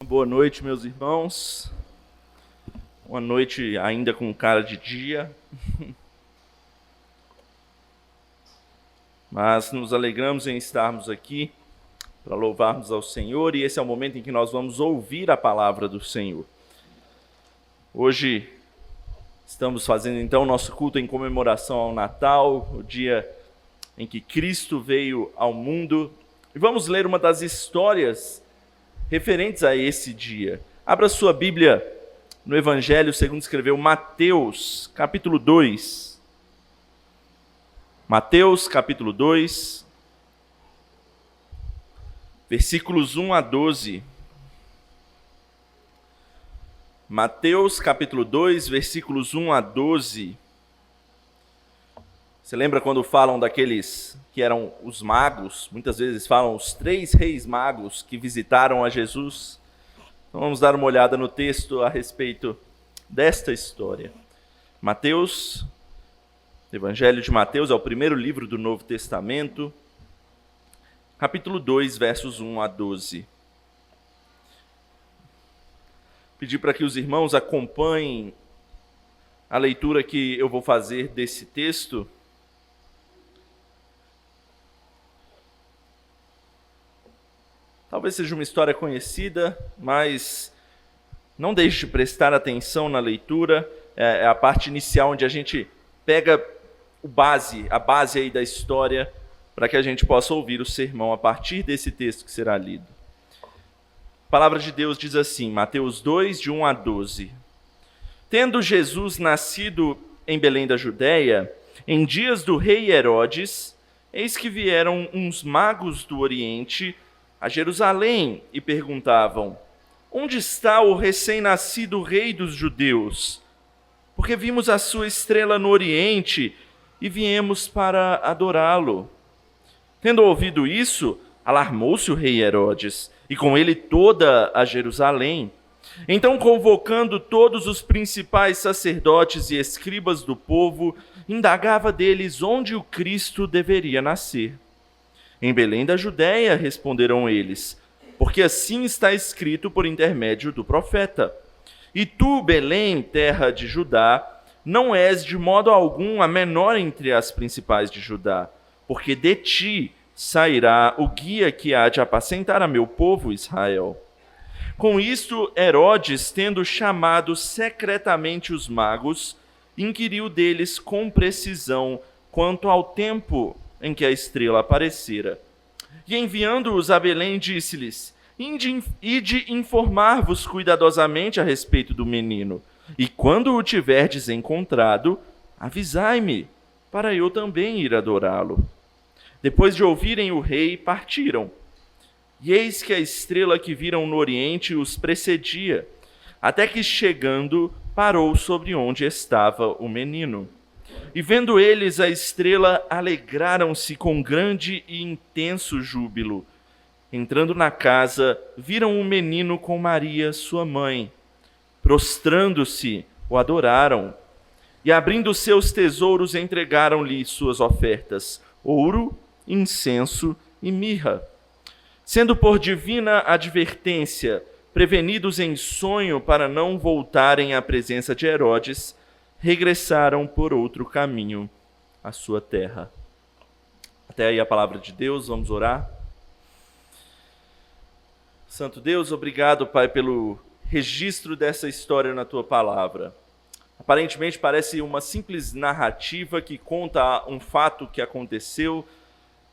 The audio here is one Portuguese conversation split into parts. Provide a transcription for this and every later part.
Boa noite, meus irmãos. Uma noite ainda com cara de dia, mas nos alegramos em estarmos aqui para louvarmos ao Senhor, e esse é o momento em que nós vamos ouvir a palavra do Senhor. Hoje estamos fazendo então o nosso culto em comemoração ao Natal, o dia em que Cristo veio ao mundo, e vamos ler uma das histórias referentes a esse dia. Abra sua Bíblia no Evangelho segundo escreveu Mateus, capítulo 2. Mateus, capítulo 2, versículos 1 a 12. Mateus, capítulo 2, versículos 1 a 12. Você lembra quando falam daqueles que eram os magos? Muitas vezes falam os 3 reis magos que visitaram a Jesus. Então vamos dar uma olhada no texto a respeito desta história. Mateus, Evangelho de Mateus, é o primeiro livro do Novo Testamento, capítulo 2, versos 1 a 12. Pedir para que os irmãos acompanhem a leitura que eu vou fazer desse texto. Talvez seja uma história conhecida, mas não deixe de prestar atenção na leitura. É a parte inicial onde a gente pega a base aí da história, para que a gente possa ouvir o sermão a partir desse texto que será lido. A palavra de Deus diz assim, Mateus 2, de 1 a 12. Tendo Jesus nascido em Belém da Judéia, em dias do rei Herodes, eis que vieram uns magos do Oriente a Jerusalém e perguntavam: onde está o recém-nascido rei dos judeus? Porque vimos a sua estrela no Oriente e viemos para adorá-lo. Tendo ouvido isso, alarmou-se o rei Herodes, e com ele toda a Jerusalém. Então, convocando todos os principais sacerdotes e escribas do povo, indagava deles onde o Cristo deveria nascer. Em Belém da Judéia, responderam eles, porque assim está escrito por intermédio do profeta. E tu, Belém, terra de Judá, não és de modo algum a menor entre as principais de Judá, porque de ti sairá o guia que há de apacentar a meu povo Israel. Com isto, Herodes, tendo chamado secretamente os magos, inquiriu deles com precisão quanto ao tempo em que a estrela aparecera. E enviando-os a Belém, disse-lhes: ide informar-vos cuidadosamente a respeito do menino, e quando o tiverdes encontrado, avisai-me, para eu também ir adorá-lo. Depois de ouvirem o rei, partiram. E eis que a estrela que viram no oriente os precedia, até que, chegando, parou sobre onde estava o menino. E vendo eles a estrela, alegraram-se com grande e intenso júbilo. Entrando na casa, viram o menino com Maria, sua mãe. Prostrando-se, o adoraram. E abrindo seus tesouros, entregaram-lhe suas ofertas: ouro, incenso e mirra. Sendo por divina advertência, prevenidos em sonho para não voltarem à presença de Herodes, regressaram por outro caminho à sua terra. Até aí a palavra de Deus, vamos orar. Santo Deus, obrigado, Pai, pelo registro dessa história na Tua palavra. Aparentemente parece uma simples narrativa que conta um fato que aconteceu,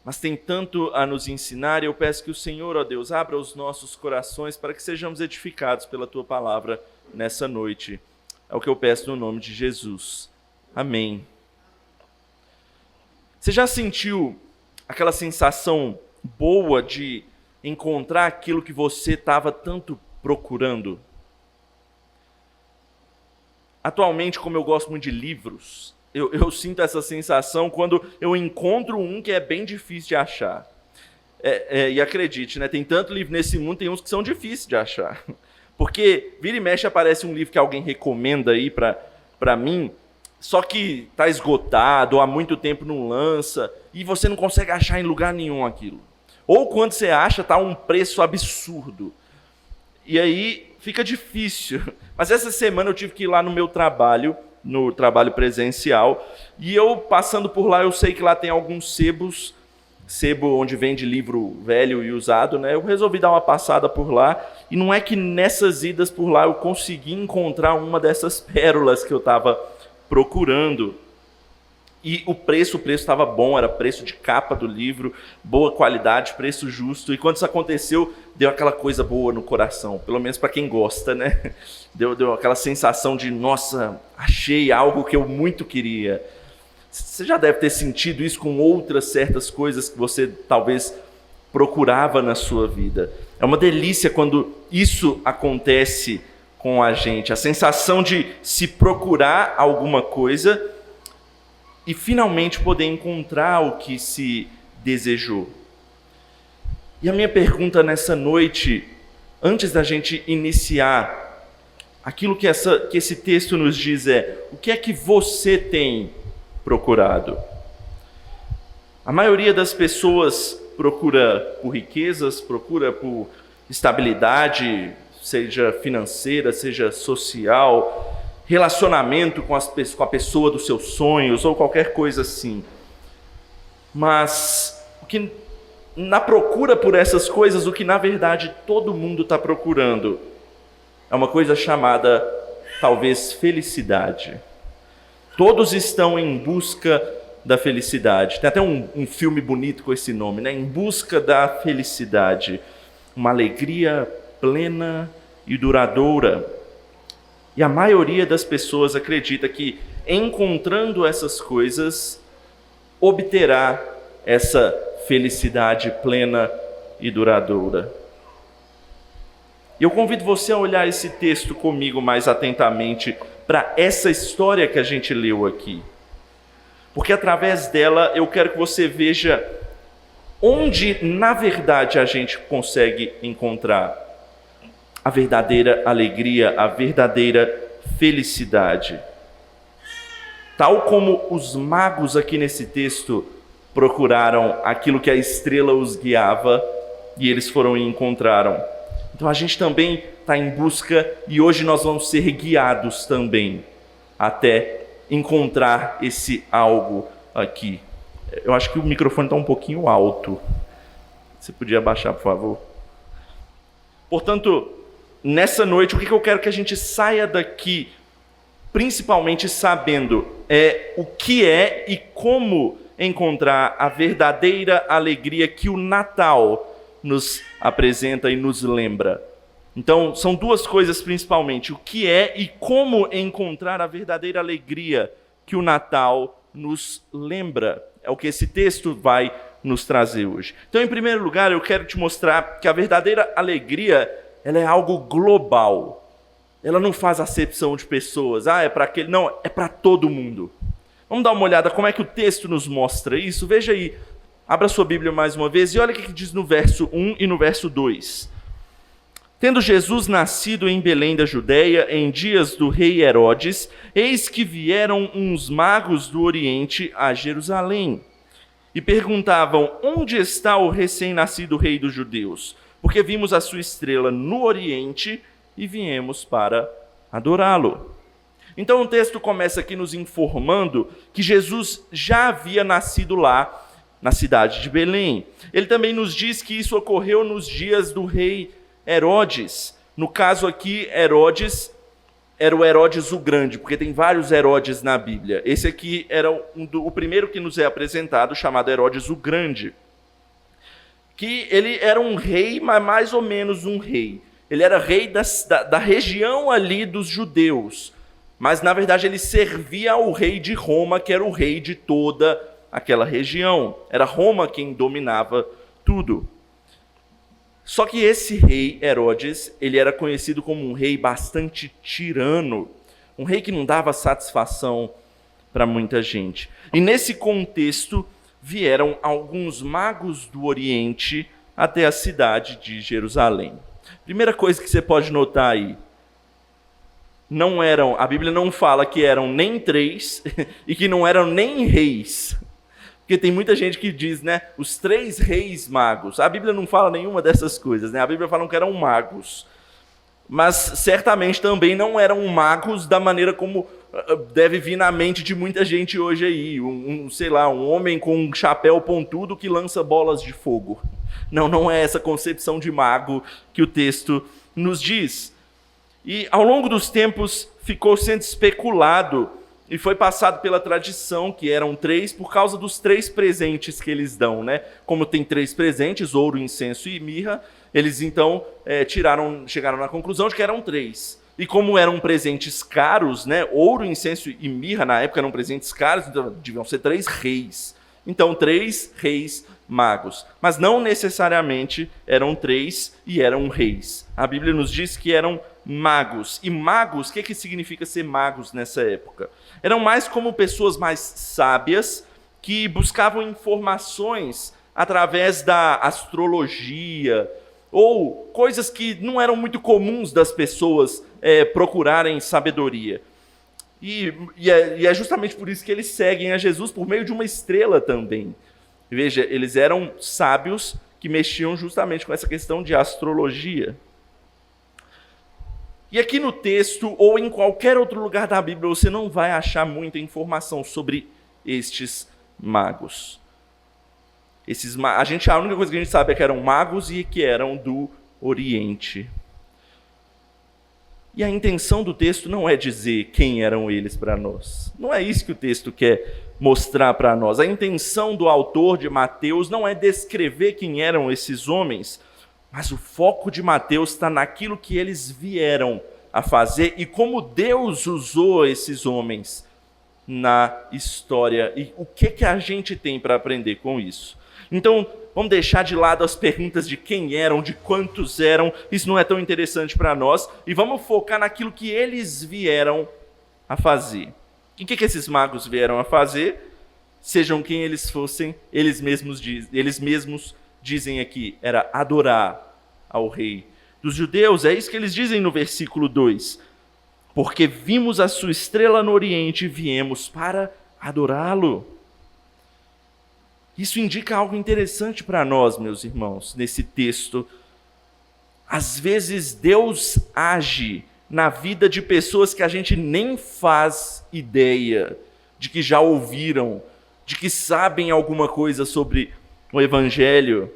mas tem tanto a nos ensinar, e eu peço que o Senhor, ó Deus, abra os nossos corações para que sejamos edificados pela Tua palavra nessa noite. É o que eu peço no nome de Jesus. Amém. Você já sentiu aquela sensação boa de encontrar aquilo que você estava tanto procurando? Atualmente, como eu gosto muito de livros, eu sinto essa sensação quando eu encontro um que é bem difícil de achar. E acredite, né, tem tanto livro nesse mundo, tem uns que são difíceis de achar. Porque vira e mexe aparece um livro que alguém recomenda aí para mim, só que está esgotado, ou há muito tempo não lança, e você não consegue achar em lugar nenhum aquilo. Ou quando você acha, está a um preço absurdo. E aí fica difícil. Mas essa semana eu tive que ir lá no meu trabalho, no trabalho presencial, e eu passando por lá, eu sei que lá tem alguns sebo onde vende livro velho e usado, né? Eu resolvi dar uma passada por lá, e não é que nessas idas por lá eu consegui encontrar uma dessas pérolas que eu estava procurando. E o preço estava bom, era preço de capa do livro, boa qualidade, preço justo. E quando isso aconteceu, deu aquela coisa boa no coração, pelo menos para quem gosta, né? Deu aquela sensação de, nossa, achei algo que eu muito queria. Você já deve ter sentido isso com outras certas coisas que você talvez procurava na sua vida. É uma delícia quando isso acontece com a gente, a sensação de se procurar alguma coisa e finalmente poder encontrar o que se desejou. E a minha pergunta nessa noite, antes da gente iniciar, aquilo que esse texto nos diz é: o que é que você tem procurado? A maioria das pessoas procura por riquezas, procura por estabilidade, seja financeira, seja social, relacionamento com a pessoa dos seus sonhos ou qualquer coisa assim. Mas na procura por essas coisas, o que na verdade todo mundo está procurando é uma coisa chamada, talvez, felicidade. Todos estão em busca da felicidade. Tem até um filme bonito com esse nome, né? Em busca da felicidade. Uma alegria plena e duradoura. E a maioria das pessoas acredita que, encontrando essas coisas, obterá essa felicidade plena e duradoura. E eu convido você a olhar esse texto comigo mais atentamente para essa história que a gente leu aqui. Porque através dela eu quero que você veja onde, na verdade, a gente consegue encontrar a verdadeira alegria, a verdadeira felicidade. Tal como os magos aqui nesse texto procuraram aquilo que a estrela os guiava e eles foram e encontraram. Então a gente também está em busca e hoje nós vamos ser guiados também até encontrar esse algo aqui. Eu acho que o microfone está um pouquinho alto. Você podia abaixar, por favor? Portanto, nessa noite, o que eu quero que a gente saia daqui, principalmente sabendo o que é e como encontrar a verdadeira alegria que o Natal nos apresenta e nos lembra. Então, são duas coisas principalmente: o que é e como encontrar a verdadeira alegria que o Natal nos lembra. É o que esse texto vai nos trazer hoje. Então, em primeiro lugar, eu quero te mostrar que a verdadeira alegria, ela é algo global. Ela não faz acepção de pessoas. É para aquele. Não, é para todo mundo. Vamos dar uma olhada como é que o texto nos mostra isso? Veja aí, abra sua Bíblia mais uma vez e olha o que diz no verso 1 e no verso 2. Tendo Jesus nascido em Belém da Judeia, em dias do rei Herodes, eis que vieram uns magos do Oriente a Jerusalém e perguntavam: onde está o recém-nascido rei dos judeus? Porque vimos a sua estrela no Oriente e viemos para adorá-lo. Então o texto começa aqui nos informando que Jesus já havia nascido lá, na cidade de Belém. Ele também nos diz que isso ocorreu nos dias do rei Herodes. No caso aqui, Herodes era o Herodes o Grande, porque tem vários Herodes na Bíblia. Esse aqui era o primeiro que nos é apresentado, chamado Herodes o Grande. Que ele era um rei, mas mais ou menos um rei. Ele era rei da região ali dos judeus. Mas, na verdade, ele servia ao rei de Roma, que era o rei de toda aquela região. Era Roma quem dominava tudo. Só que esse rei, Herodes, ele era conhecido como um rei bastante tirano. Um rei que não dava satisfação para muita gente. E nesse contexto, vieram alguns magos do Oriente até a cidade de Jerusalém. Primeira coisa que você pode notar aí, a Bíblia não fala que eram nem 3 e que não eram nem reis. Porque tem muita gente que diz, né, os 3 reis magos. A Bíblia não fala nenhuma dessas coisas, né? A Bíblia fala que eram magos. mas certamente também não eram magos da maneira como deve vir na mente de muita gente hoje aí, sei lá, um homem com um chapéu pontudo que lança bolas de fogo. Não é essa concepção de mago que o texto nos diz. E ao longo dos tempos ficou sendo especulado e foi passado pela tradição que eram 3 por causa dos 3 presentes que eles dão, né? Como tem 3 presentes, ouro, incenso e mirra, eles então chegaram na conclusão de que eram 3. E como eram presentes caros, né? Ouro, incenso e mirra na época eram presentes caros, então deviam ser 3 reis. Então 3 reis magos. Mas não necessariamente eram 3 e eram reis. A Bíblia nos diz que eram magos. E magos, o que significa ser magos nessa época? Eram mais como pessoas mais sábias que buscavam informações através da astrologia ou coisas que não eram muito comuns das pessoas procurarem sabedoria. E é justamente por isso que eles seguem a Jesus por meio de uma estrela também. Veja, eles eram sábios que mexiam justamente com essa questão de astrologia. E aqui no texto, ou em qualquer outro lugar da Bíblia, você não vai achar muita informação sobre estes magos. A única coisa que a gente sabe é que eram magos e que eram do Oriente. E a intenção do texto não é dizer quem eram eles para nós. Não é isso que o texto quer mostrar para nós. A intenção do autor de Mateus não é descrever quem eram esses homens, mas o foco de Mateus está naquilo que eles vieram a fazer e como Deus usou esses homens na história. E o que a gente tem para aprender com isso? Então, vamos deixar de lado as perguntas de quem eram, de quantos eram. Isso não é tão interessante para nós. E vamos focar naquilo que eles vieram a fazer. E o que esses magos vieram a fazer? Sejam quem eles fossem, eles mesmos dizem aqui, era adorar ao rei dos judeus. É isso que eles dizem no versículo 2. Porque vimos a sua estrela no Oriente e viemos para adorá-lo. Isso indica algo interessante para nós, meus irmãos, nesse texto. Às vezes Deus age na vida de pessoas que a gente nem faz ideia de que já ouviram, de que sabem alguma coisa sobre o Evangelho.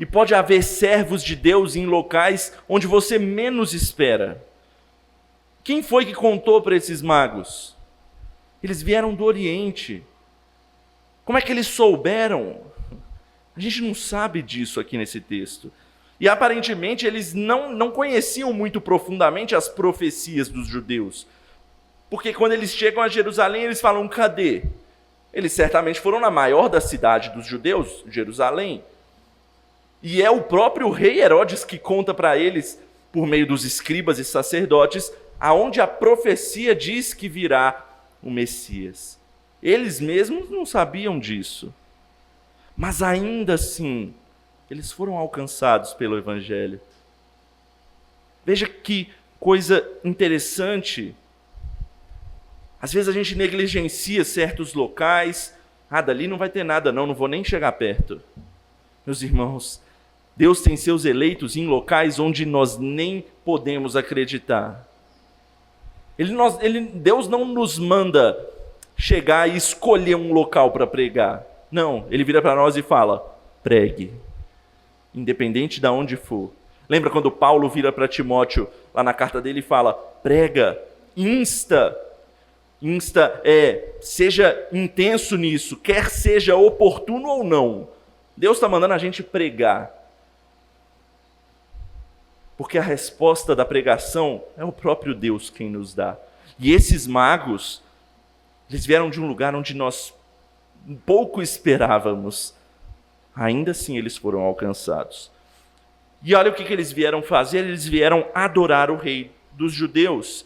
E pode haver servos de Deus em locais onde você menos espera. Quem foi que contou para esses magos? Eles vieram do Oriente. Como é que eles souberam? A gente não sabe disso aqui nesse texto. E aparentemente eles não conheciam muito profundamente as profecias dos judeus. Porque quando eles chegam a Jerusalém, eles falam, cadê? Eles certamente foram na maior da cidade dos judeus, Jerusalém. E é o próprio rei Herodes que conta para eles, por meio dos escribas e sacerdotes, aonde a profecia diz que virá o Messias. Eles mesmos não sabiam disso. Mas ainda assim, eles foram alcançados pelo Evangelho. Veja que coisa interessante. Às vezes a gente negligencia certos locais. Dali não vai ter nada, não vou nem chegar perto. Meus irmãos, Deus tem seus eleitos em locais onde nós nem podemos acreditar. Deus não nos manda chegar e escolher um local para pregar. Não, ele vira para nós e fala, pregue, independente de onde for. Lembra quando Paulo vira para Timóteo, lá na carta dele, e fala, prega, seja intenso nisso, quer seja oportuno ou não. Deus está mandando a gente pregar. Porque a resposta da pregação é o próprio Deus quem nos dá. E esses magos, eles vieram de um lugar onde nós pouco esperávamos. Ainda assim eles foram alcançados. E olha o que eles vieram fazer, eles vieram adorar o rei dos judeus.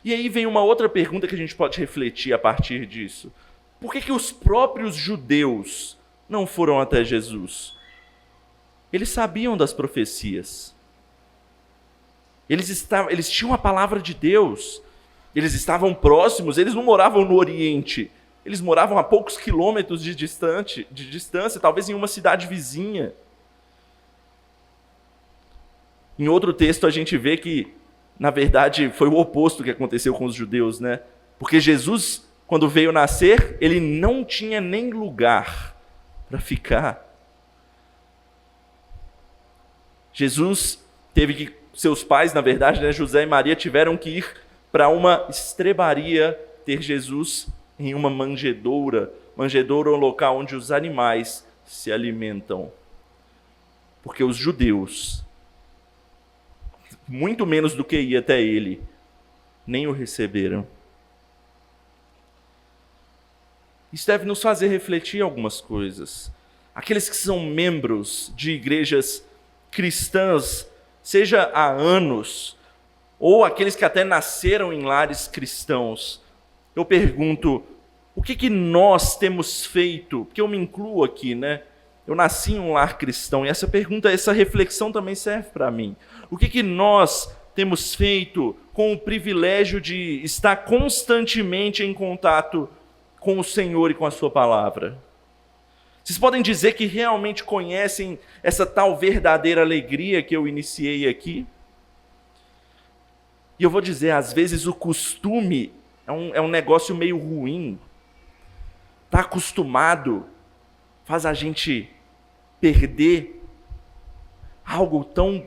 E aí vem uma outra pergunta que a gente pode refletir a partir disso. Por que os próprios judeus não foram até Jesus? Eles sabiam das profecias. Eles tinham a palavra de Deus. Eles estavam próximos, eles não moravam no Oriente. Eles moravam a poucos quilômetros de distância, talvez em uma cidade vizinha. Em outro texto a gente vê que, na verdade, foi o oposto que aconteceu com os judeus, né? Porque Jesus, quando veio nascer, ele não tinha nem lugar para ficar. Jesus teve que, seus pais, na verdade, né, José e Maria, tiveram que ir para uma estrebaria ter Jesus em uma manjedoura. Manjedoura é um local onde os animais se alimentam. Porque os judeus, muito menos do que ir até ele, nem o receberam. Isso deve nos fazer refletir algumas coisas. Aqueles que são membros de igrejas cristãs, seja há anos, ou aqueles que até nasceram em lares cristãos, eu pergunto, o que nós temos feito? Porque eu me incluo aqui, né? Eu nasci em um lar cristão, e essa pergunta, essa reflexão também serve para mim. O que nós temos feito com o privilégio de estar constantemente em contato com o Senhor e com a sua palavra? Vocês podem dizer que realmente conhecem essa tal verdadeira alegria que eu iniciei aqui? E eu vou dizer, às vezes o costume é um negócio meio ruim. Está acostumado faz a gente perder algo tão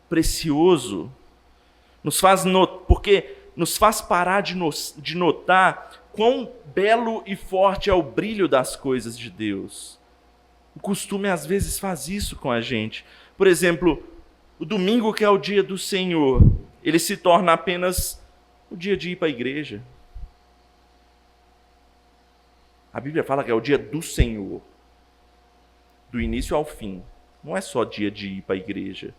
precioso. Porque nos faz parar de notar quão belo e forte é o brilho das coisas de Deus. O costume às vezes faz isso com a gente. Por exemplo, o domingo, que é o dia do Senhor, ele se torna apenas o dia de ir para a igreja. A Bíblia fala que é o dia do Senhor, do início ao fim. Não é só dia de ir para a igreja.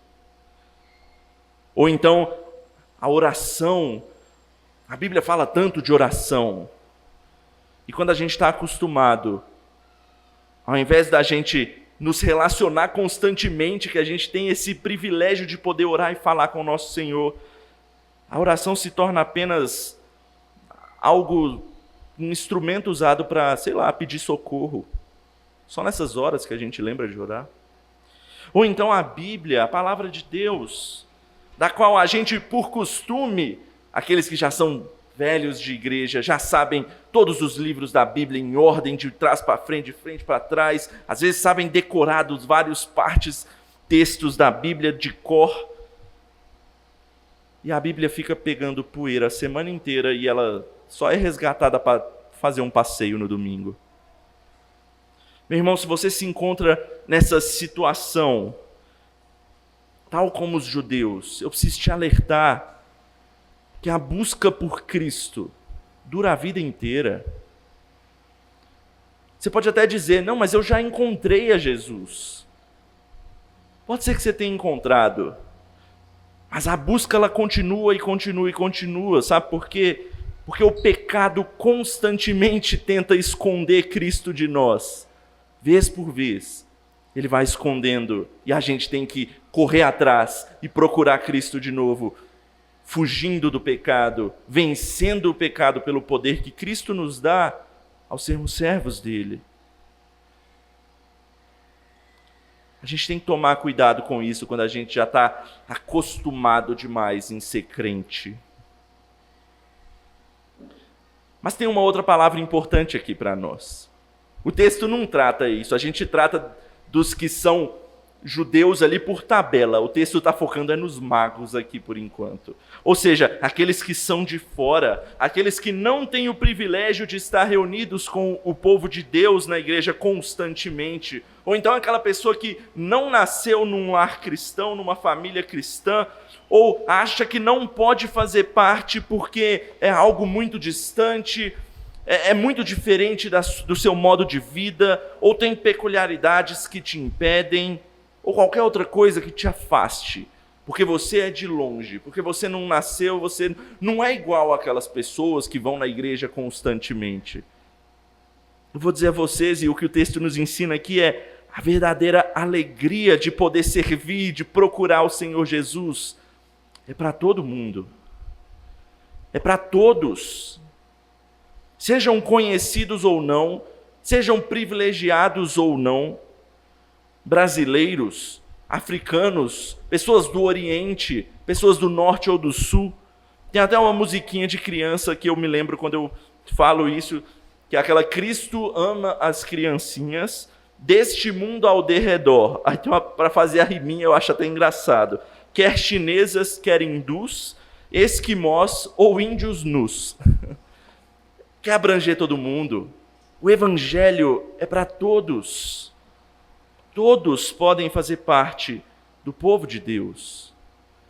Ou então, a oração. A Bíblia fala tanto de oração. E quando a gente está acostumado, ao invés da gente nos relacionar constantemente, que a gente tem esse privilégio de poder orar e falar com o nosso Senhor, a oração se torna apenas algo, um instrumento usado para, pedir socorro. Só nessas horas que a gente lembra de orar. Ou então a Bíblia, a palavra de Deus, da qual a gente, por costume, aqueles que já são velhos de igreja, já sabem todos os livros da Bíblia em ordem, de trás para frente, de frente para trás, às vezes sabem decorar dos vários textos da Bíblia de cor. E a Bíblia fica pegando poeira a semana inteira e ela só é resgatada para fazer um passeio no domingo. Meu irmão, se você se encontra nessa situação, tal como os judeus, eu preciso te alertar que a busca por Cristo dura a vida inteira. Você pode até dizer, não, mas eu já encontrei a Jesus. Pode ser que você tenha encontrado, mas a busca ela continua e continua e continua, sabe por quê? Porque o pecado constantemente tenta esconder Cristo de nós. Vez por vez, ele vai escondendo e a gente tem que correr atrás e procurar Cristo de novo, fugindo do pecado, vencendo o pecado pelo poder que Cristo nos dá ao sermos servos dele. A gente tem que tomar cuidado com isso quando a gente já está acostumado demais em ser crente. Mas tem uma outra palavra importante aqui para nós. O texto não trata isso, a gente trata dos que são judeus ali por tabela. O texto está focando nos magos aqui por enquanto. Ou seja, aqueles que são de fora, aqueles que não têm o privilégio de estar reunidos com o povo de Deus na igreja constantemente. Ou então aquela pessoa que não nasceu num lar cristão, numa família cristã, ou acha que não pode fazer parte porque é algo muito distante, é muito diferente do seu modo de vida, ou tem peculiaridades que te impedem, ou qualquer outra coisa que te afaste, porque você é de longe, porque você não nasceu, você não é igual àquelas pessoas que vão na igreja constantemente. Eu vou dizer a vocês, e o que o texto nos ensina aqui é a verdadeira alegria de poder servir, de procurar o Senhor Jesus, é para todo mundo, é para todos, sejam conhecidos ou não, sejam privilegiados ou não, brasileiros, africanos, pessoas do Oriente, pessoas do Norte ou do Sul. Tem até uma musiquinha de criança que eu me lembro quando eu falo isso, que é aquela Cristo ama as criancinhas deste mundo ao derredor. Aí tem para fazer a riminha, eu acho até engraçado. Quer chinesas, quer hindus, esquimós ou índios nus. Quer abranger todo mundo. O evangelho é para todos. Todos podem fazer parte do povo de Deus.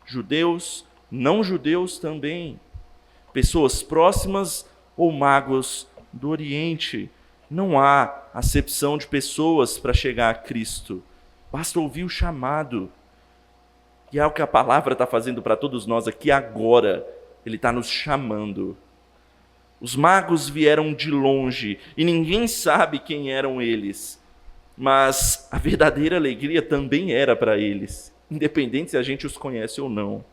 Judeus, não judeus também. Pessoas próximas ou magos do Oriente. Não há acepção de pessoas para chegar a Cristo. Basta ouvir o chamado. E é o que a palavra está fazendo para todos nós aqui agora. Ele está nos chamando. Os magos vieram de longe e ninguém sabe quem eram eles. Mas a verdadeira alegria também era para eles, independente se a gente os conhece ou não.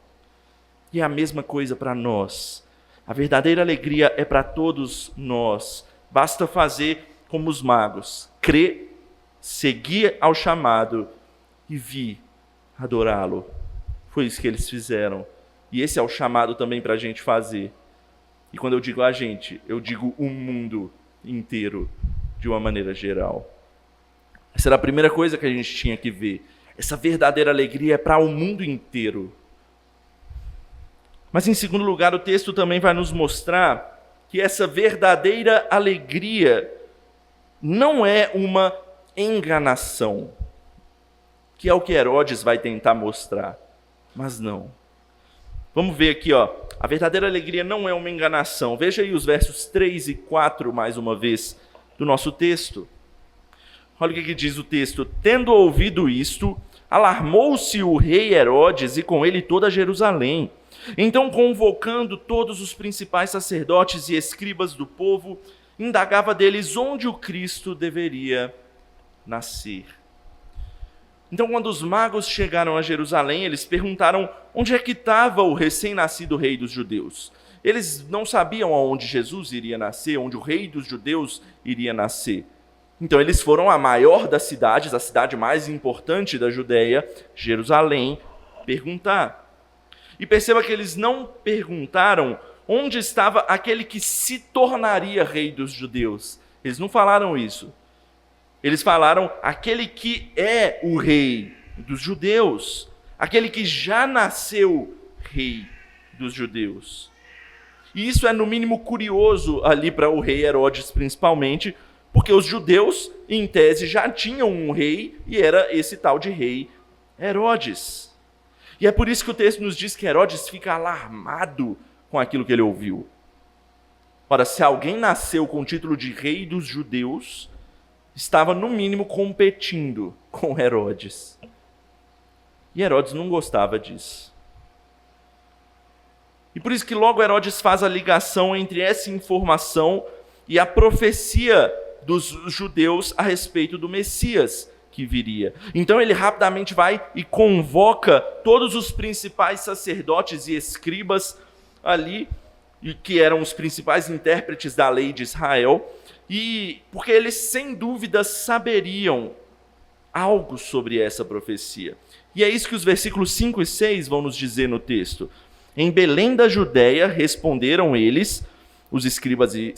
E é a mesma coisa para nós. A verdadeira alegria é para todos nós. Basta fazer como os magos, crer, seguir ao chamado e vir adorá-lo. Foi isso que eles fizeram. E esse é o chamado também para a gente fazer. E quando eu digo a gente, eu digo o mundo inteiro, de uma maneira geral. Essa era a primeira coisa que a gente tinha que ver. Essa verdadeira alegria é para o mundo inteiro. Mas, em segundo lugar, o texto também vai nos mostrar que essa verdadeira alegria não é uma enganação, que é o que Herodes vai tentar mostrar. Mas não. Vamos ver aqui, ó. A verdadeira alegria não é uma enganação. Veja aí os versos 3 e 4, mais uma vez, do nosso texto. Olha o que diz o texto. Tendo ouvido isto, alarmou-se o rei Herodes e com ele toda Jerusalém. Então, convocando todos os principais sacerdotes e escribas do povo, indagava deles onde o Cristo deveria nascer. Então, quando os magos chegaram a Jerusalém, eles perguntaram onde é que estava o recém-nascido rei dos judeus. Eles não sabiam aonde Jesus iria nascer, onde o rei dos judeus iria nascer. Então, eles foram à maior das cidades, a cidade mais importante da Judeia, Jerusalém, perguntar. E perceba que eles não perguntaram onde estava aquele que se tornaria rei dos judeus. Eles não falaram isso. Eles falaram aquele que é o rei dos judeus, aquele que já nasceu rei dos judeus. E isso é no mínimo curioso ali para o rei Herodes principalmente, porque os judeus, em tese, já tinham um rei e era esse tal de rei Herodes. E é por isso que o texto nos diz que Herodes fica alarmado com aquilo que ele ouviu. Ora, se alguém nasceu com o título de rei dos judeus, estava no mínimo competindo com Herodes. E Herodes não gostava disso. E por isso que logo Herodes faz a ligação entre essa informação e a profecia dos judeus a respeito do Messias que viria. Então ele rapidamente vai e convoca todos os principais sacerdotes e escribas ali, que eram os principais intérpretes da lei de Israel, e porque eles sem dúvida saberiam algo sobre essa profecia. E é isso que os versículos 5 e 6 vão nos dizer no texto. Em Belém da Judéia responderam eles, os escribas e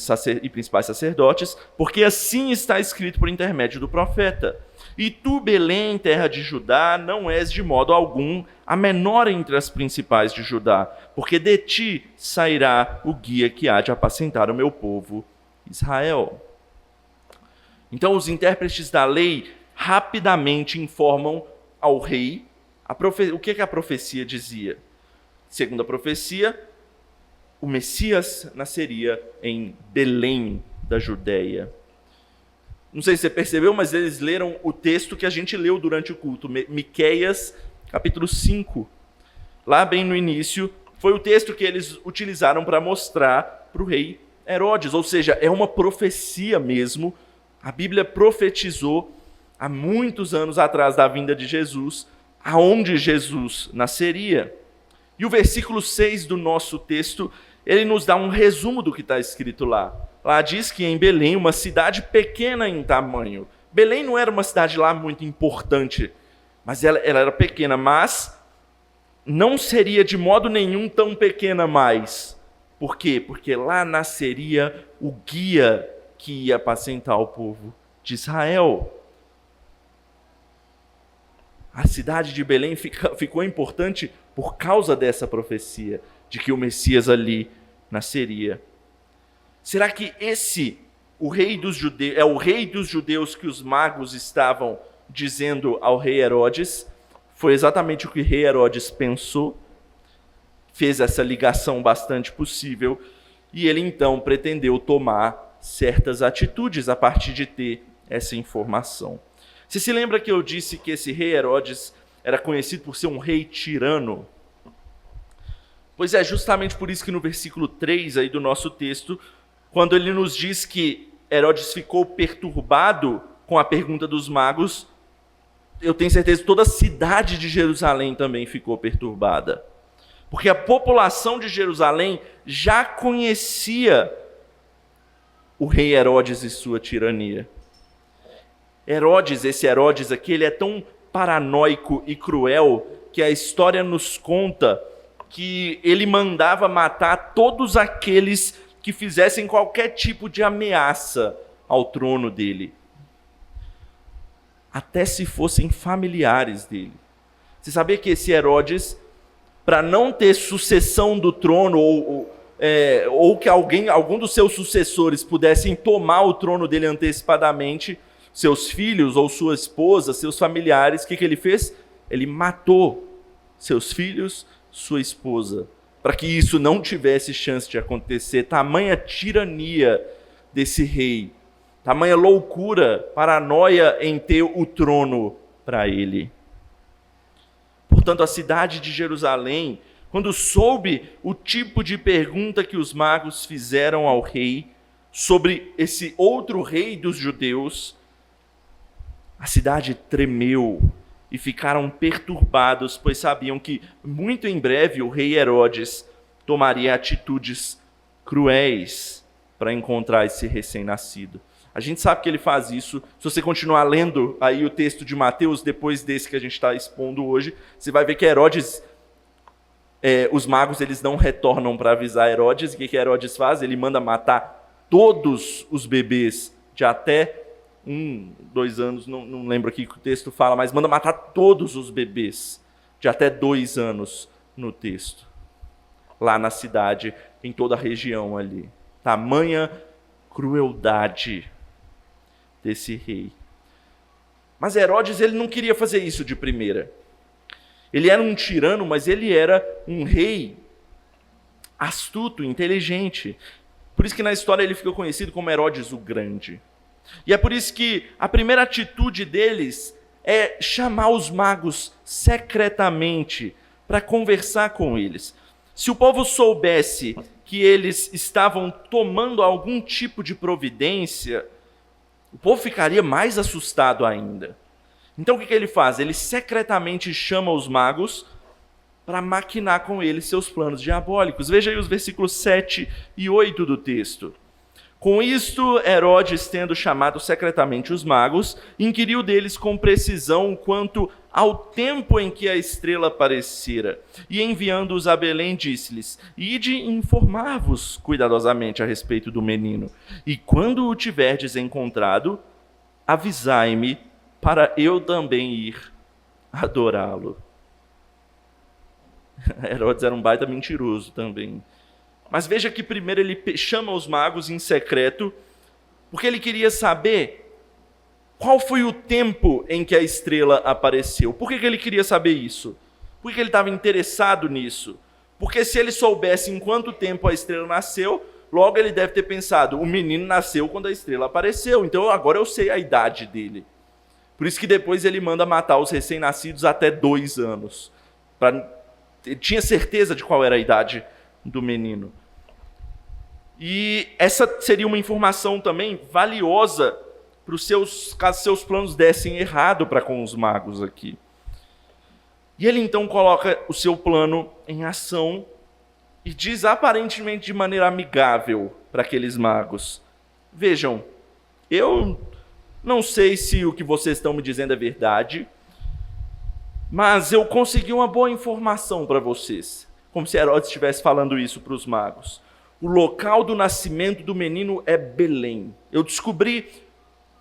principais sacerdotes, porque assim está escrito por intermédio do profeta. E tu, Belém, terra de Judá, não és de modo algum a menor entre as principais de Judá, porque de ti sairá o guia que há de apacentar o meu povo Israel. Então os intérpretes da lei rapidamente informam ao rei o que a profecia dizia. Segundo a profecia, o Messias nasceria em Belém da Judéia. Não sei se você percebeu, mas eles leram o texto que a gente leu durante o culto, Miqueias, capítulo 5. Lá bem no início, foi o texto que eles utilizaram para mostrar para o rei Herodes. Ou seja, é uma profecia mesmo. A Bíblia profetizou há muitos anos atrás da vinda de Jesus, aonde Jesus nasceria. E o versículo 6 do nosso texto, ele nos dá um resumo do que está escrito lá. Lá diz que em Belém, uma cidade pequena em tamanho. Belém não era uma cidade lá muito importante. Mas ela era pequena, mas não seria de modo nenhum tão pequena mais. Por quê? Porque lá nasceria o guia que ia apacentar o povo de Israel. A cidade de Belém ficou importante por causa dessa profecia, de que o Messias ali nasceria. Será que o rei dos judeus, é o rei dos judeus que os magos estavam dizendo ao rei Herodes? Foi exatamente o que o rei Herodes pensou, fez essa ligação bastante possível, e ele então pretendeu tomar certas atitudes a partir de ter essa informação. Você se lembra que eu disse que esse rei Herodes era conhecido por ser um rei tirano? Pois é, justamente por isso que no versículo 3 aí do nosso texto, quando ele nos diz que Herodes ficou perturbado com a pergunta dos magos, eu tenho certeza que toda a cidade de Jerusalém também ficou perturbada. Porque a população de Jerusalém já conhecia o rei Herodes e sua tirania. Esse Herodes aqui, ele é tão paranoico e cruel que a história nos conta que ele mandava matar todos aqueles que fizessem qualquer tipo de ameaça ao trono dele. Até se fossem familiares dele. Você sabia que esse Herodes, para não ter sucessão do trono, ou que algum dos seus sucessores pudessem tomar o trono dele antecipadamente, seus filhos ou sua esposa, seus familiares, o que ele fez? Ele matou seus filhos, sua esposa, para que isso não tivesse chance de acontecer. Tamanha tirania desse rei, tamanha loucura, paranoia em ter o trono para ele. Portanto, a cidade de Jerusalém, quando soube o tipo de pergunta que os magos fizeram ao rei sobre esse outro rei dos judeus, a cidade tremeu e ficaram perturbados, pois sabiam que muito em breve o rei Herodes tomaria atitudes cruéis para encontrar esse recém-nascido. A gente sabe que ele faz isso. Se você continuar lendo aí o texto de Mateus, depois desse que a gente está expondo hoje, você vai ver que Herodes, os magos, eles não retornam para avisar Herodes. O que Herodes faz? Ele manda matar todos os bebês de até 2 anos, não lembro aqui o que o texto fala, mas manda matar todos os bebês de até 2 anos no texto. Lá na cidade, em toda a região ali. Tamanha crueldade desse rei. Mas Herodes, ele não queria fazer isso de primeira. Ele era um tirano, mas ele era um rei astuto, inteligente. Por isso que na história ele ficou conhecido como Herodes o Grande. E é por isso que a primeira atitude deles é chamar os magos secretamente para conversar com eles. Se o povo soubesse que eles estavam tomando algum tipo de providência, o povo ficaria mais assustado ainda. Então o que ele faz? Ele secretamente chama os magos para maquinar com eles seus planos diabólicos. Veja aí os versículos 7 e 8 do texto. Com isto, Herodes, tendo chamado secretamente os magos, inquiriu deles com precisão quanto ao tempo em que a estrela aparecera. E enviando-os a Belém, disse-lhes: Ide informar-vos cuidadosamente a respeito do menino. E quando o tiverdes encontrado, avisai-me para eu também ir adorá-lo. Herodes era um baita mentiroso também. Mas veja que primeiro ele chama os magos em secreto, porque ele queria saber qual foi o tempo em que a estrela apareceu. Por que ele queria saber isso? Por que ele estava interessado nisso? Porque se ele soubesse em quanto tempo a estrela nasceu, logo ele deve ter pensado, o menino nasceu quando a estrela apareceu, então agora eu sei a idade dele. Por isso que depois ele manda matar os recém-nascidos até 2 anos. Ele tinha certeza de qual era a idade do menino. E essa seria uma informação também valiosa caso seus planos dessem errado para com os magos aqui. E ele então coloca o seu plano em ação e diz aparentemente de maneira amigável para aqueles magos: vejam, eu não sei se o que vocês estão me dizendo é verdade, Mas eu consegui uma boa informação para vocês. Como se Herodes estivesse falando isso para os magos. O local do nascimento do menino é Belém. Eu descobri,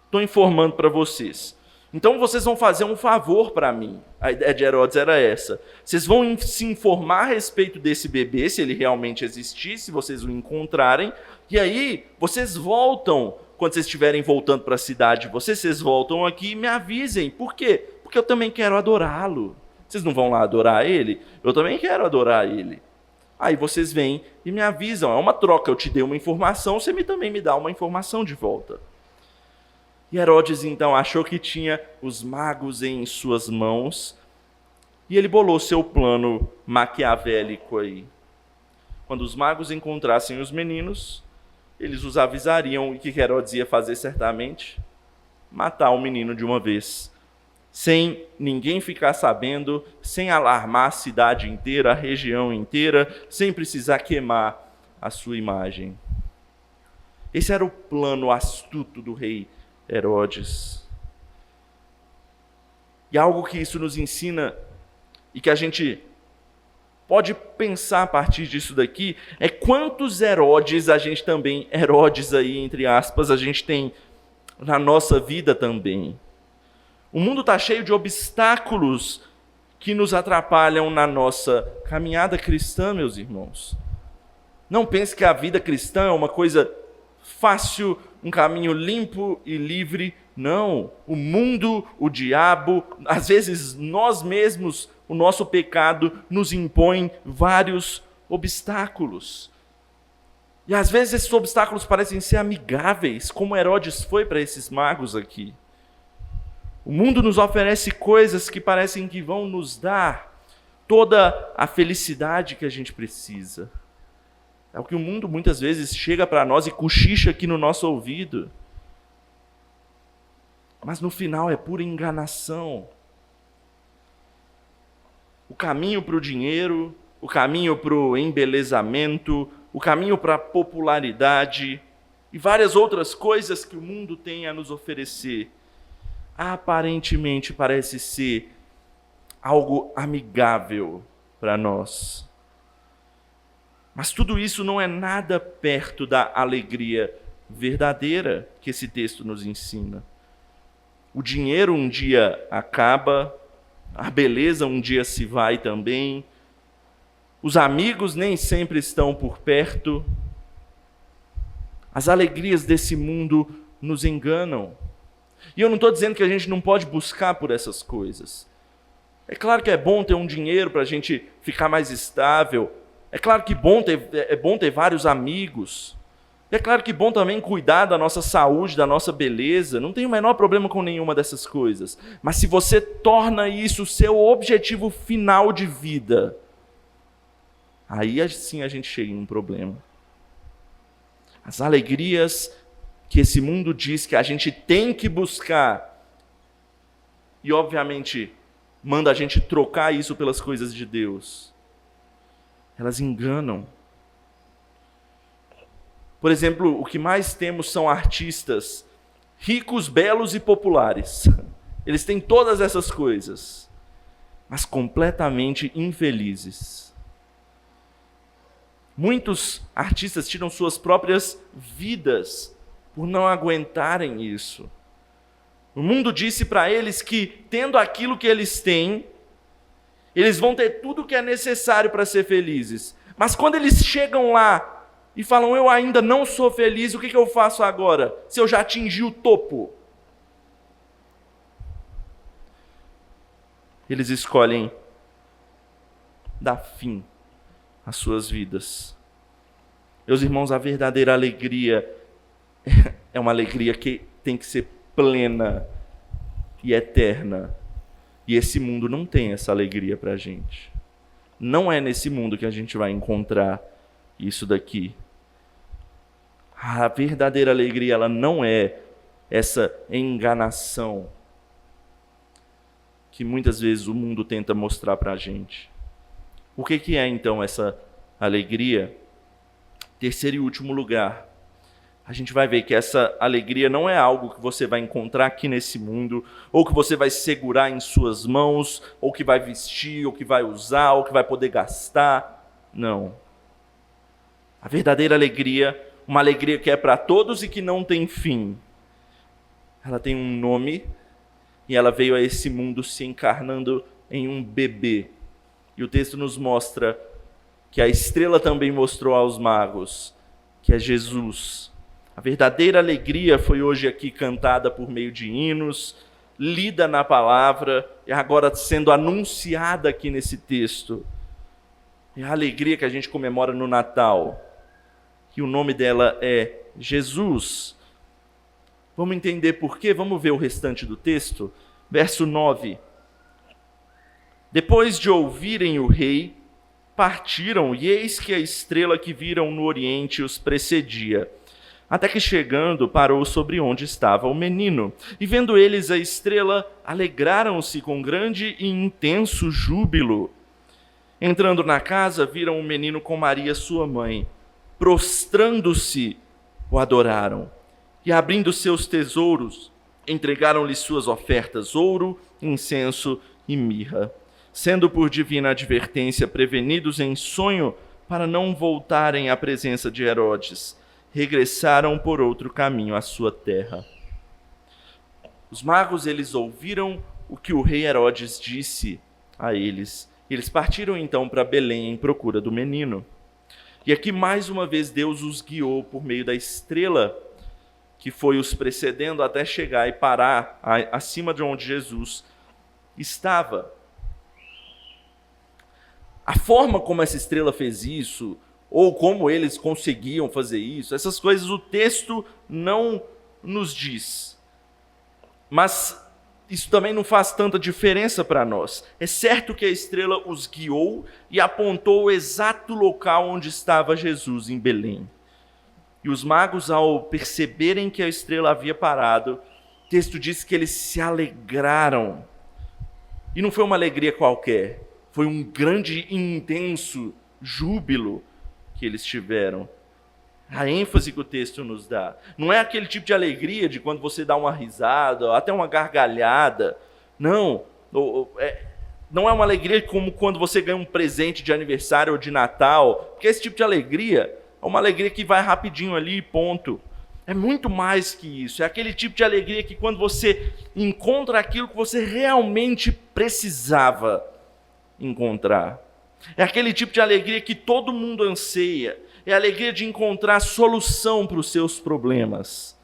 estou informando para vocês. Então vocês vão fazer um favor para mim. A ideia de Herodes era essa. Vocês vão se informar a respeito desse bebê, se ele realmente existir, se vocês o encontrarem. E aí, vocês voltam, quando vocês estiverem voltando para a cidade, vocês voltam aqui e me avisem. Por quê? Porque eu também quero adorá-lo. Vocês não vão lá adorar ele? Eu também quero adorar ele. Aí vocês vêm e me avisam. É uma troca, eu te dei uma informação, você também me dá uma informação de volta. E Herodes então achou que tinha os magos em suas mãos e ele bolou seu plano maquiavélico aí. Quando os magos encontrassem os meninos, eles os avisariam. E o que Herodes ia fazer certamente? Matar o menino de uma vez, sem ninguém ficar sabendo, sem alarmar a cidade inteira, a região inteira, sem precisar queimar a sua imagem. Esse era o plano astuto do rei Herodes. E algo que isso nos ensina, e que a gente pode pensar a partir disso daqui, é quantos Herodes a gente também, Herodes aí, entre aspas, a gente tem na nossa vida também. O mundo está cheio de obstáculos que nos atrapalham na nossa caminhada cristã, meus irmãos. Não pense que a vida cristã é uma coisa fácil, um caminho limpo e livre. Não. O mundo, o diabo, às vezes nós mesmos, o nosso pecado nos impõe vários obstáculos. E às vezes esses obstáculos parecem ser amigáveis, como Herodes foi para esses magos aqui. O mundo nos oferece coisas que parecem que vão nos dar toda a felicidade que a gente precisa. É o que o mundo muitas vezes chega para nós e cochicha aqui no nosso ouvido. Mas no final é pura enganação. O caminho para o dinheiro, o caminho para o embelezamento, o caminho para a popularidade e várias outras coisas que o mundo tem a nos oferecer, aparentemente parece ser algo amigável para nós. Mas tudo isso não é nada perto da alegria verdadeira que esse texto nos ensina. O dinheiro um dia acaba, a beleza um dia se vai também, os amigos nem sempre estão por perto, as alegrias desse mundo nos enganam. E eu não estou dizendo que a gente não pode buscar por essas coisas. É claro que é bom ter um dinheiro para a gente ficar mais estável. É claro que é bom ter vários amigos. É claro que é bom também cuidar da nossa saúde, da nossa beleza. Não tenho o menor problema com nenhuma dessas coisas. Mas se você torna isso o seu objetivo final de vida, aí sim a gente chega em um problema. As alegrias que esse mundo diz que a gente tem que buscar, e obviamente manda a gente trocar isso pelas coisas de Deus, elas enganam. Por exemplo, o que mais temos são artistas ricos, belos e populares. Eles têm todas essas coisas, mas completamente infelizes. Muitos artistas tiram suas próprias vidas por não aguentarem isso. O mundo disse para eles que, tendo aquilo que eles têm, eles vão ter tudo o que é necessário para ser felizes. Mas quando eles chegam lá e falam, eu ainda não sou feliz, o que eu faço agora, se eu já atingi o topo? Eles escolhem dar fim às suas vidas. Meus irmãos, a verdadeira alegria é uma alegria que tem que ser plena e eterna. E esse mundo não tem essa alegria para a gente. Não é nesse mundo que a gente vai encontrar isso daqui. A verdadeira alegria, ela não é essa enganação que muitas vezes o mundo tenta mostrar para a gente. O que é então essa alegria? Terceiro e último lugar. a gente vai ver que essa alegria não é algo que você vai encontrar aqui nesse mundo, ou que você vai segurar em suas mãos, ou que vai vestir, ou que vai usar, ou que vai poder gastar. Não. A verdadeira alegria, uma alegria que é para todos e que não tem fim, ela tem um nome e ela veio a esse mundo se encarnando em um bebê. E o texto nos mostra que a estrela também mostrou aos magos que é Jesus. A verdadeira alegria foi hoje aqui cantada por meio de hinos, lida na palavra e agora sendo anunciada aqui nesse texto. É a alegria que a gente comemora no Natal. E o nome dela é Jesus. Vamos entender por quê? Vamos ver o restante do texto. Verso 9. Depois de ouvirem o rei, partiram, e eis que a estrela que viram no oriente os precedia. Até que chegando, parou sobre onde estava o menino. E vendo eles a estrela, alegraram-se com grande e intenso júbilo. Entrando na casa, viram o menino com Maria, sua mãe. Prostrando-se, o adoraram. E abrindo seus tesouros, entregaram-lhe suas ofertas, ouro, incenso e mirra. Sendo por divina advertência prevenidos em sonho para não voltarem à presença de Herodes, regressaram por outro caminho à sua terra. Os magos, eles ouviram o que o rei Herodes disse a eles. Eles partiram então para Belém em procura do menino. E aqui mais uma vez Deus os guiou por meio da estrela que foi os precedendo até chegar e parar acima de onde Jesus estava. A forma como essa estrela fez isso, ou como eles conseguiam fazer isso, essas coisas o texto não nos diz. Mas isso também não faz tanta diferença para nós. É certo que a estrela os guiou e apontou o exato local onde estava Jesus, em Belém. E os magos, ao perceberem que a estrela havia parado, o texto diz que eles se alegraram. E não foi uma alegria qualquer. Foi um grande e intenso júbilo que eles tiveram. A ênfase que o texto nos dá. Não é aquele tipo de alegria de quando você dá uma risada, até uma gargalhada. Não. Não é uma alegria como quando você ganha um presente de aniversário ou de Natal. Porque esse tipo de alegria é uma alegria que vai rapidinho ali e ponto. É muito mais que isso. É aquele tipo de alegria que quando você encontra aquilo que você realmente precisava encontrar. É aquele tipo de alegria que todo mundo anseia. É a alegria de encontrar solução para os seus problemas.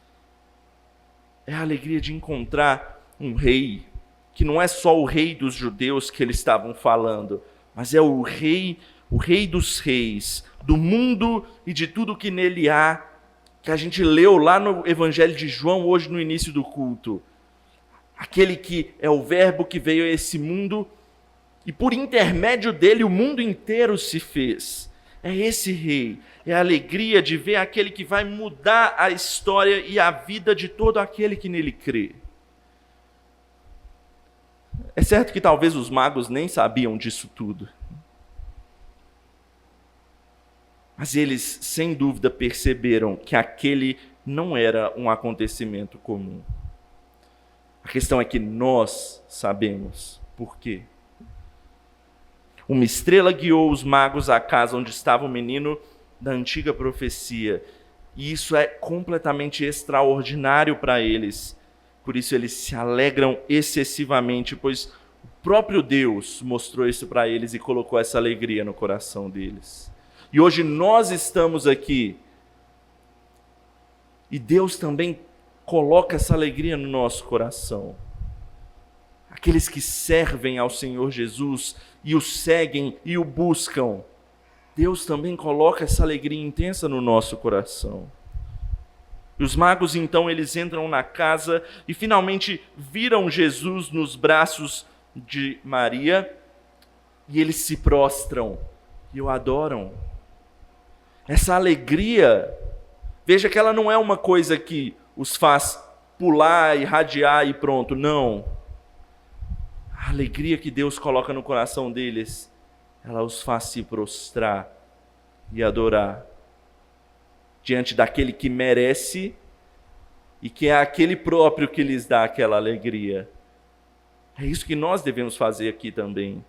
É a alegria de encontrar um rei, que não é só o rei dos judeus que eles estavam falando, mas é o rei dos reis, do mundo e de tudo que nele há, que a gente leu lá no Evangelho de João, hoje no início do culto. Aquele que é o verbo que veio a esse mundo e por intermédio dele o mundo inteiro se fez. É esse rei, é a alegria de ver aquele que vai mudar a história e a vida de todo aquele que nele crê. É certo que talvez os magos nem sabiam disso tudo. Mas eles, sem dúvida, perceberam que aquele não era um acontecimento comum. A questão é que nós sabemos por quê. Uma estrela guiou os magos à casa onde estava o menino da antiga profecia. E isso é completamente extraordinário para eles. Por isso eles se alegram excessivamente, pois o próprio Deus mostrou isso para eles e colocou essa alegria no coração deles. E hoje nós estamos aqui. E Deus também coloca essa alegria no nosso coração. Aqueles que servem ao Senhor Jesus e o seguem e o buscam, Deus também coloca essa alegria intensa no nosso coração. E os magos, então, eles entram na casa e finalmente viram Jesus nos braços de Maria e eles se prostram e o adoram. Essa alegria, veja que ela não é uma coisa que os faz pular, irradiar e pronto, não. A alegria que Deus coloca no coração deles, ela os faz se prostrar e adorar. diante daquele que merece e que é aquele próprio que lhes dá aquela alegria. É isso que nós devemos fazer aqui também.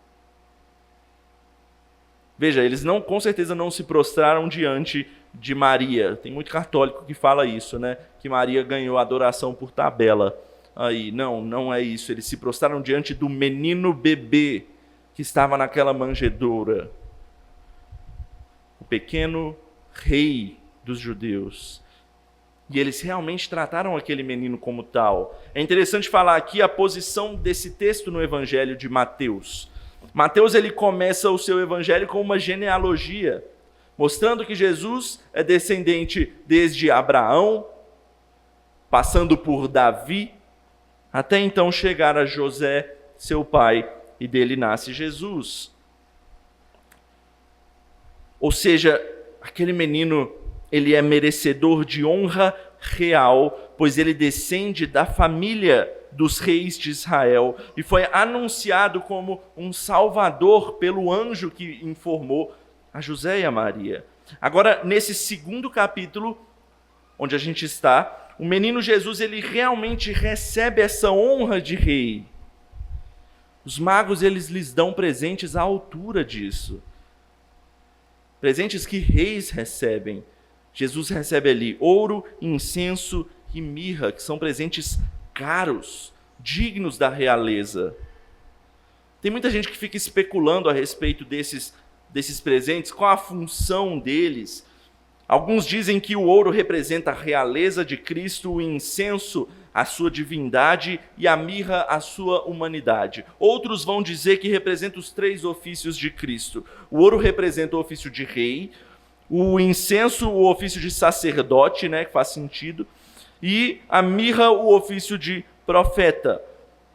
Veja, eles com certeza não se prostraram diante de Maria. Tem muito católico que fala isso, né? Que Maria ganhou adoração por tabela. Aí, não é isso. Eles se prostraram diante do menino bebê que estava naquela manjedoura. O pequeno rei dos judeus. E eles realmente trataram aquele menino como tal. É interessante falar aqui a posição desse texto no Evangelho de Mateus. Mateus ele começa o seu evangelho com uma genealogia, mostrando que Jesus é descendente desde Abraão, passando por Davi, até então chegar a José, seu pai, e dele nasce Jesus. Ou seja, aquele menino, ele é merecedor de honra real, pois ele descende da família dos reis de Israel e foi anunciado como um salvador pelo anjo que informou a José e a Maria. Agora, nesse segundo capítulo, onde a gente está, o menino Jesus, ele realmente recebe essa honra de rei. Os magos, eles lhes dão presentes à altura disso. Presentes que reis recebem. Jesus recebe ali ouro, incenso e mirra, que são presentes caros, dignos da realeza. Tem muita gente que fica especulando a respeito desses presentes, qual a função deles. Alguns dizem que o ouro representa a realeza de Cristo, o incenso a sua divindade e a mirra a sua humanidade. Outros vão dizer que representa os 3 ofícios de Cristo. O ouro representa o ofício de rei, o incenso o ofício de sacerdote, né, que faz sentido, e a mirra o ofício de profeta.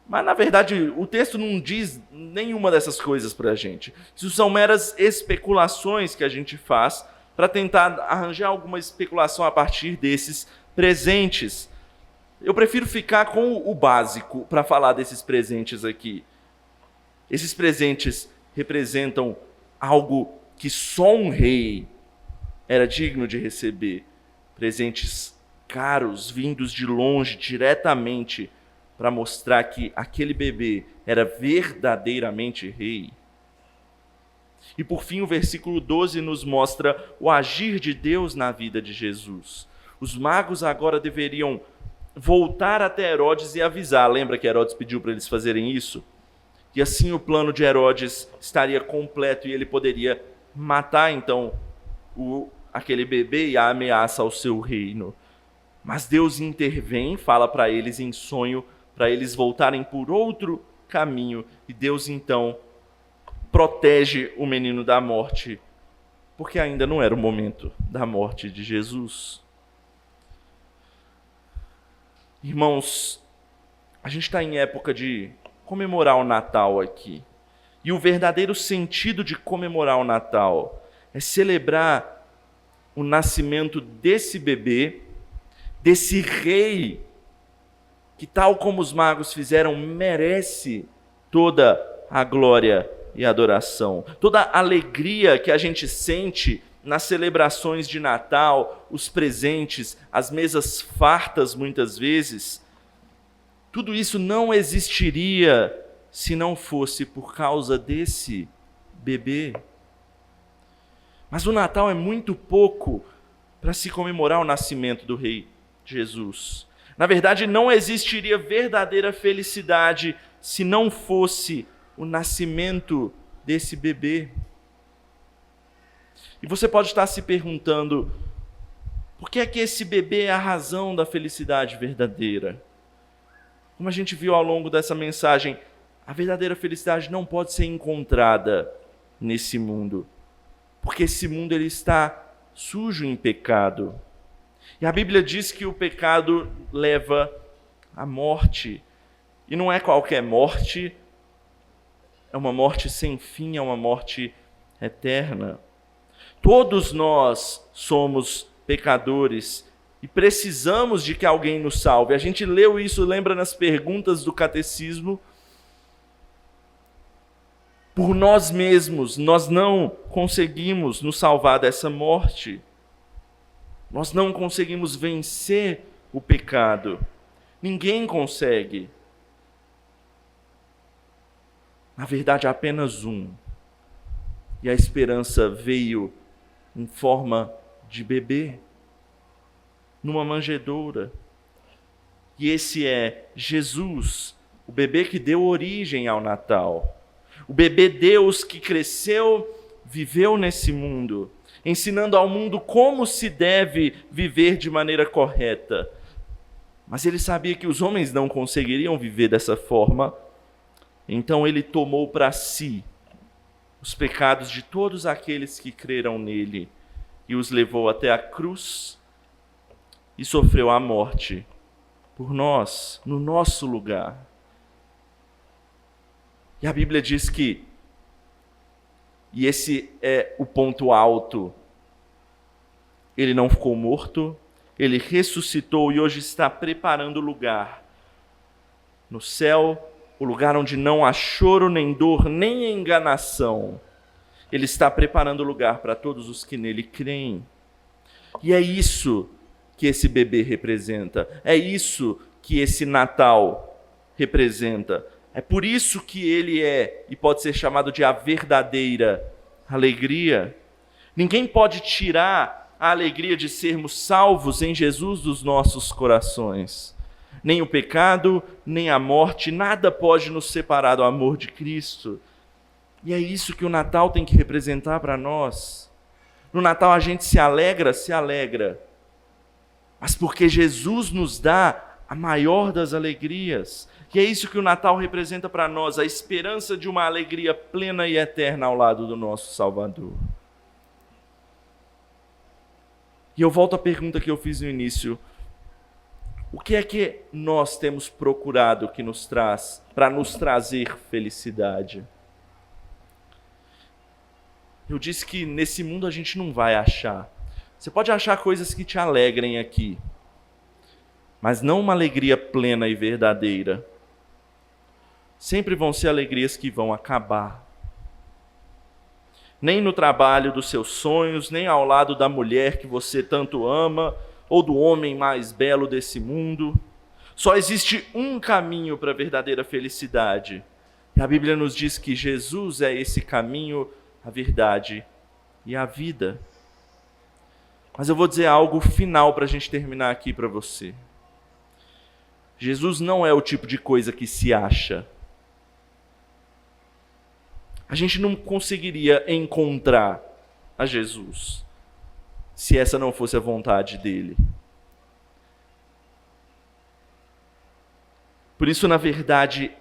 Mas, na verdade, o texto não diz nenhuma dessas coisas para a gente. Isso são meras especulações que a gente faz para tentar arranjar alguma especulação a partir desses presentes. Eu prefiro ficar com o básico para falar desses presentes aqui. Esses presentes representam algo que só um rei era digno de receber. Presentes caros, vindos de longe, diretamente, para mostrar que aquele bebê era verdadeiramente rei. E por fim, o versículo 12 nos mostra o agir de Deus na vida de Jesus. Os magos agora deveriam voltar até Herodes e avisar. Lembra que Herodes pediu para eles fazerem isso? E assim o plano de Herodes estaria completo e ele poderia matar então aquele bebê e a ameaça ao seu reino. Mas Deus intervém, fala para eles em sonho, para eles voltarem por outro caminho. E Deus então protege o menino da morte, porque ainda não era o momento da morte de Jesus. Irmãos, a gente está em época de comemorar o Natal aqui. E o verdadeiro sentido de comemorar o Natal é celebrar o nascimento desse bebê, desse rei, que tal como os magos fizeram, merece toda a glória e adoração. Toda a alegria que a gente sente nas celebrações de Natal, os presentes, as mesas fartas muitas vezes, tudo isso não existiria se não fosse por causa desse bebê. Mas o Natal é muito pouco para se comemorar o nascimento do Rei Jesus. Na verdade, não existiria verdadeira felicidade se não fosse o nascimento desse bebê. E você pode estar se perguntando, por que é que esse bebê é a razão da felicidade verdadeira? Como a gente viu ao longo dessa mensagem, a verdadeira felicidade não pode ser encontrada nesse mundo, porque esse mundo ele está sujo em pecado. E a Bíblia diz que o pecado leva à morte. E não é qualquer morte, é uma morte sem fim, é uma morte eterna. Todos nós somos pecadores e precisamos de que alguém nos salve. A gente leu isso, lembra nas perguntas do catecismo? Por nós mesmos, nós não conseguimos nos salvar dessa morte. Nós não conseguimos vencer o pecado. Ninguém consegue. Na verdade, há apenas um. E a esperança veio em forma de bebê, numa manjedoura. E esse é Jesus, o bebê que deu origem ao Natal. O bebê Deus que cresceu, viveu nesse mundo, ensinando ao mundo como se deve viver de maneira correta. Mas ele sabia que os homens não conseguiriam viver dessa forma, então ele tomou para si os pecados de todos aqueles que creram nele e os levou até a cruz e sofreu a morte por nós, no nosso lugar. E a Bíblia diz que, e esse é o ponto alto, ele não ficou morto, ele ressuscitou e hoje está preparando o lugar no céu, o lugar onde não há choro, nem dor, nem enganação. Ele está preparando o lugar para todos os que nele creem. E é isso que esse bebê representa. É isso que esse Natal representa. É por isso que ele é, e pode ser chamado de a verdadeira alegria. Ninguém pode tirar a alegria de sermos salvos em Jesus dos nossos corações. Nem o pecado, nem a morte, nada pode nos separar do amor de Cristo. E é isso que o Natal tem que representar para nós. No Natal a gente se alegra, mas porque Jesus nos dá a maior das alegrias. E é isso que o Natal representa para nós, a esperança de uma alegria plena e eterna ao lado do nosso Salvador. E eu volto à pergunta que eu fiz no início. O que é que nós temos procurado que nos traz, para nos trazer felicidade? Eu disse que nesse mundo a gente não vai achar. Você pode achar coisas que te alegrem aqui, mas não uma alegria plena e verdadeira. Sempre vão ser alegrias que vão acabar. Nem no trabalho dos seus sonhos, nem ao lado da mulher que você tanto ama, ou do homem mais belo desse mundo. Só existe um caminho para a verdadeira felicidade. E a Bíblia nos diz que Jesus é esse caminho, a verdade e a vida. Mas eu vou dizer algo final para a gente terminar aqui para você. Jesus não é o tipo de coisa que se acha. A gente não conseguiria encontrar a Jesus se essa não fosse a vontade dele. Por isso, na verdade,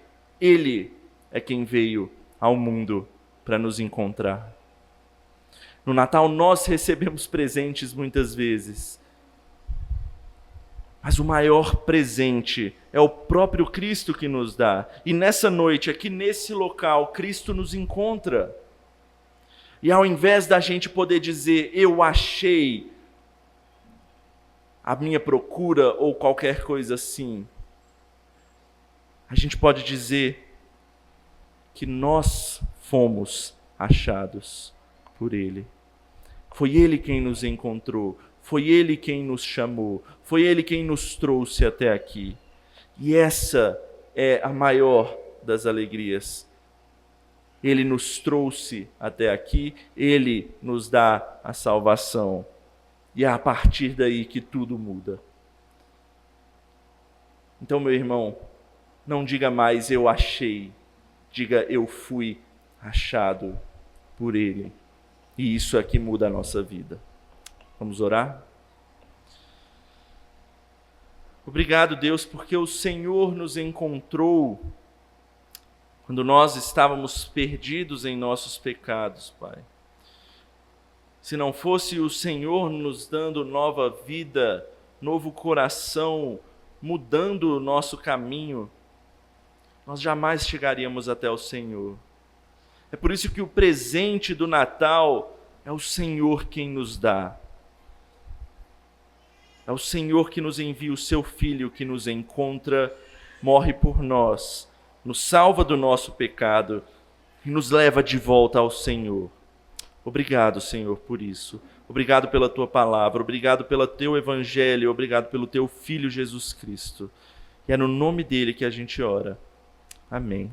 ele é quem veio ao mundo para nos encontrar. No Natal nós recebemos presentes muitas vezes, mas o maior presente é o próprio Cristo que nos dá. E nessa noite, aqui nesse local, Cristo nos encontra. E ao invés da gente poder dizer, eu achei a minha procura ou qualquer coisa assim, a gente pode dizer que nós fomos achados por Ele. Foi Ele quem nos encontrou, foi Ele quem nos chamou, foi Ele quem nos trouxe até aqui. E essa é a maior das alegrias. Ele nos trouxe até aqui, Ele nos dá a salvação. E é a partir daí que tudo muda. Então, meu irmão, não diga mais eu achei, diga eu fui achado por Ele. E isso é que muda a nossa vida. Vamos orar? Obrigado, Deus, porque o Senhor nos encontrou quando nós estávamos perdidos em nossos pecados, Pai. Se não fosse o Senhor nos dando nova vida, novo coração, mudando o nosso caminho, nós jamais chegaríamos até o Senhor. É por isso que o presente do Natal é o Senhor quem nos dá. É o Senhor que nos envia o seu Filho, que nos encontra, morre por nós, nos salva do nosso pecado e nos leva de volta ao Senhor. Obrigado, Senhor, por isso. Obrigado pela tua palavra, obrigado pelo teu evangelho, obrigado pelo teu Filho Jesus Cristo. E é no nome dele que a gente ora. Amém.